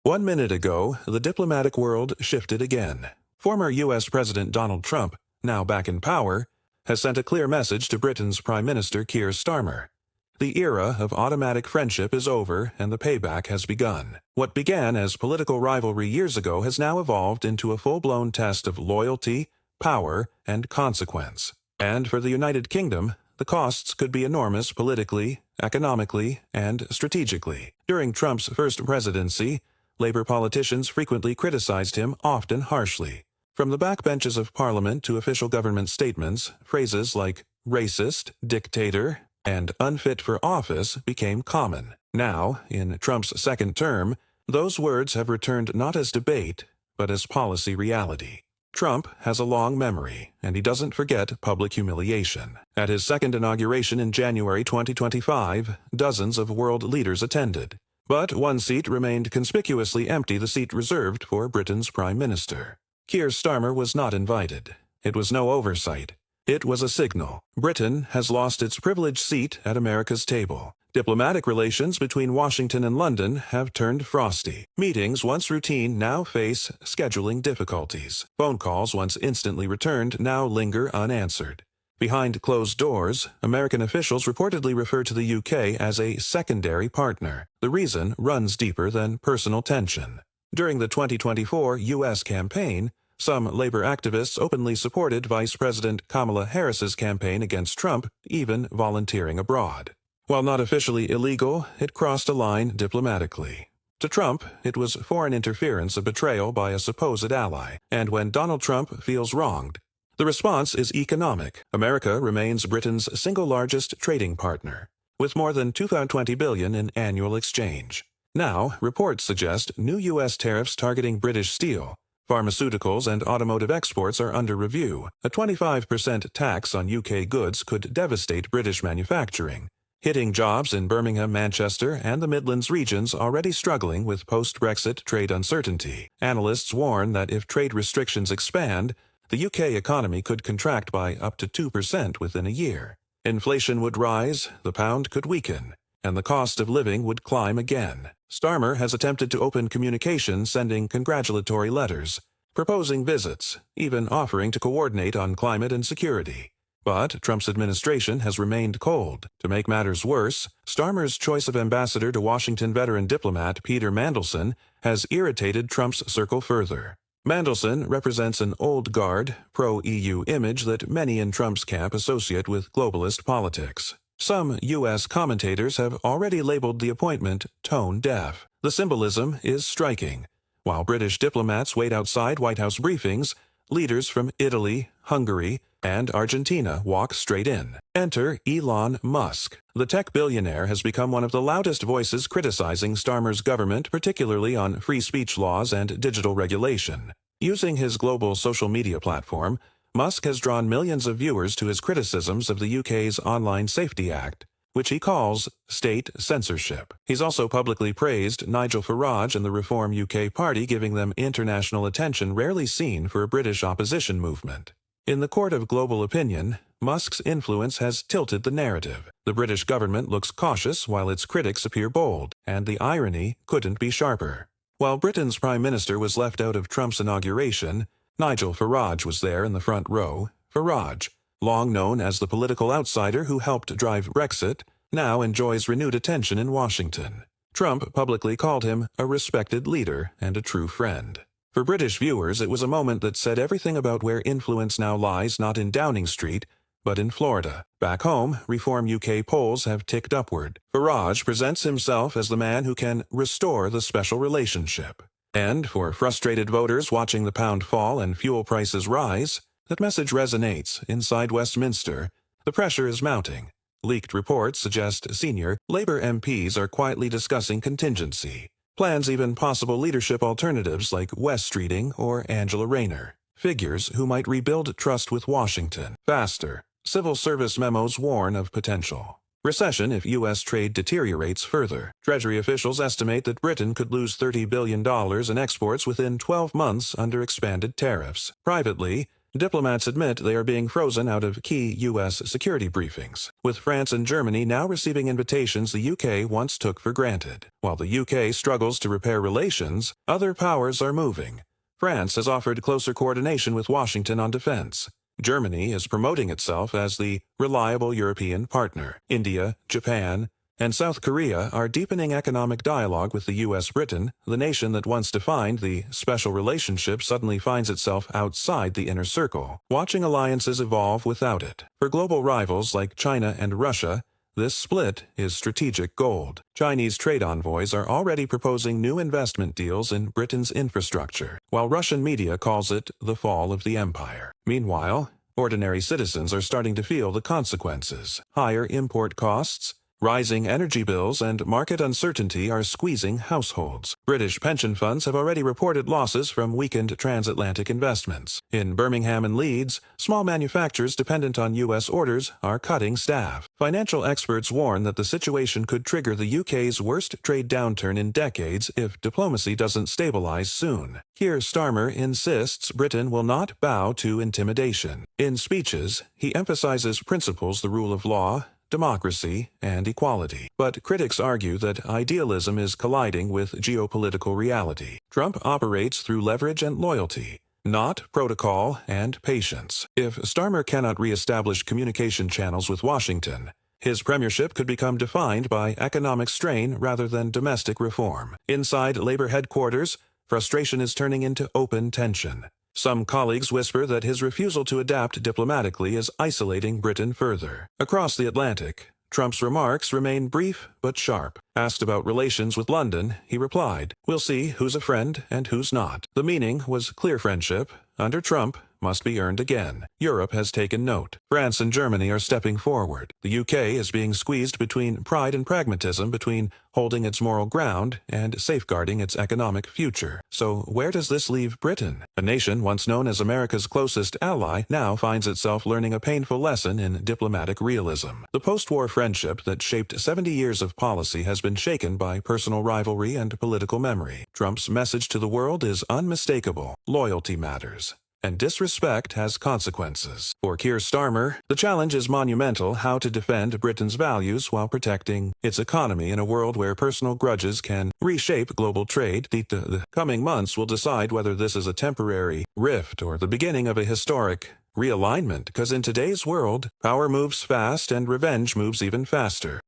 1 minute ago, the diplomatic world shifted again. Former U.S. President Donald Trump, now back in power, has sent a clear message to Britain's Prime Minister Keir Starmer. The era of automatic friendship is over and the payback has begun. What began as political rivalry years ago has now evolved into a full-blown test of loyalty, power, and consequence. And for the United Kingdom, the costs could be enormous politically, economically, and strategically. During Trump's first presidency, Labour politicians frequently criticized him, often harshly. From the backbenches of Parliament to official government statements, phrases like racist, dictator, and unfit for office became common. Now, in Trump's second term, those words have returned not as debate, but as policy reality. Trump has a long memory, and he doesn't forget public humiliation. At his second inauguration in January 2025, dozens of world leaders attended. But one seat remained conspicuously empty, the seat reserved for Britain's Prime Minister. Keir Starmer was not invited. It was no oversight. It was a signal. Britain has lost its privileged seat at America's table. Diplomatic relations between Washington and London have turned frosty. Meetings, once routine, now face scheduling difficulties. Phone calls, once instantly returned, now linger unanswered. Behind closed doors, American officials reportedly refer to the UK as a secondary partner. The reason runs deeper than personal tension. During the 2024 U.S. campaign, some Labour activists openly supported Vice President Kamala Harris's campaign against Trump, even volunteering abroad. While not officially illegal, it crossed a line diplomatically. To Trump, it was foreign interference, a betrayal by a supposed ally. And when Donald Trump feels wronged, the response is economic. America remains Britain's single largest trading partner, with more than $220 billion in annual exchange. Now, reports suggest new U.S. tariffs targeting British steel, pharmaceuticals, and automotive exports are under review. A 25% tax on UK goods could devastate British manufacturing, hitting jobs in Birmingham, Manchester, and the Midlands regions already struggling with post-Brexit trade uncertainty. Analysts warn that if trade restrictions expand, the UK economy could contract by up to 2% within a year. Inflation would rise, the pound could weaken, and the cost of living would climb again. Starmer has attempted to open communication, sending congratulatory letters, proposing visits, even offering to coordinate on climate and security. But Trump's administration has remained cold. To make matters worse, Starmer's choice of ambassador to Washington veteran diplomat Peter Mandelson has irritated Trump's circle further. Mandelson represents an old guard, pro-EU image that many in Trump's camp associate with globalist politics. Some U.S. commentators have already labeled the appointment tone-deaf. The symbolism is striking. While British diplomats wait outside White House briefings, leaders from Italy, Hungary, and Argentina walk straight in. Enter Elon Musk. The tech billionaire has become one of the loudest voices criticizing Starmer's government, particularly on free speech laws and digital regulation. Using his global social media platform, Musk has drawn millions of viewers to his criticisms of the UK's Online Safety Act, which he calls state censorship. He's also publicly praised Nigel Farage and the Reform UK Party, giving them international attention rarely seen for a British opposition movement. In the court of global opinion, Musk's influence has tilted the narrative. The British government looks cautious while its critics appear bold, and the irony couldn't be sharper. While Britain's Prime Minister was left out of Trump's inauguration, Nigel Farage was there in the front row. Farage, long known as the political outsider who helped drive Brexit, now enjoys renewed attention in Washington. Trump publicly called him a respected leader and a true friend. For British viewers, it was a moment that said everything about where influence now lies, not in Downing Street, but in Florida. Back home, Reform UK polls have ticked upward. Farage presents himself as the man who can restore the special relationship. And for frustrated voters watching the pound fall and fuel prices rise, that message resonates. Inside Westminster, the pressure is mounting. Leaked reports suggest senior Labour MPs are quietly discussing contingency. Plans even possible leadership alternatives like Wes Streeting or Angela Rayner. Figures who might rebuild trust with Washington faster. Civil service memos warn of potential recession if U.S. trade deteriorates further. Treasury officials estimate that Britain could lose $30 billion in exports within 12 months under expanded tariffs. Privately, Diplomats admit they are being frozen out of key U.S. security briefings, with France and Germany now receiving invitations the UK once took for granted. While the UK struggles to repair relations, other powers are moving. France has offered closer coordination with Washington on defense. Germany is promoting itself as the reliable European partner. India, Japan, and South Korea are deepening economic dialogue with the U.S. Britain, the nation that once defined the special relationship suddenly finds itself outside the inner circle, watching alliances evolve without it. For global rivals like China and Russia, this split is strategic gold. Chinese trade envoys are already proposing new investment deals in Britain's infrastructure, while Russian media calls it the fall of the empire. Meanwhile, ordinary citizens are starting to feel the consequences. Higher import costs, rising energy bills, and market uncertainty are squeezing households. British pension funds have already reported losses from weakened transatlantic investments. In Birmingham and Leeds, small manufacturers dependent on U.S. orders are cutting staff. Financial experts warn that the situation could trigger the UK's worst trade downturn in decades if diplomacy doesn't stabilize soon. Keir Starmer insists Britain will not bow to intimidation. In speeches, he emphasizes principles: the rule of law, democracy, and equality. But critics argue that idealism is colliding with geopolitical reality. Trump operates through leverage and loyalty, not protocol and patience. If Starmer cannot re-establish communication channels with Washington, his premiership could become defined by economic strain rather than domestic reform. Inside Labor headquarters, frustration is turning into open tension. Some colleagues whisper that his refusal to adapt diplomatically is isolating Britain further. Across the Atlantic, Trump's remarks remain brief but sharp. Asked about relations with London, he replied, "We'll see who's a friend and who's not." The meaning was clear: friendship, under Trump, must be earned again. Europe has taken note. France and Germany are stepping forward. The UK is being squeezed between pride and pragmatism, between holding its moral ground and safeguarding its economic future. So where does this leave Britain? A nation once known as America's closest ally now finds itself learning a painful lesson in diplomatic realism. The post-war friendship that shaped 70 years of policy has been shaken by personal rivalry and political memory. Trump's message to the world is unmistakable: loyalty matters, and disrespect has consequences. For Keir Starmer, the challenge is monumental: how to defend Britain's values while protecting its economy in a world where personal grudges can reshape global trade. The coming months will decide whether this is a temporary rift or the beginning of a historic realignment, because in today's world, power moves fast and revenge moves even faster.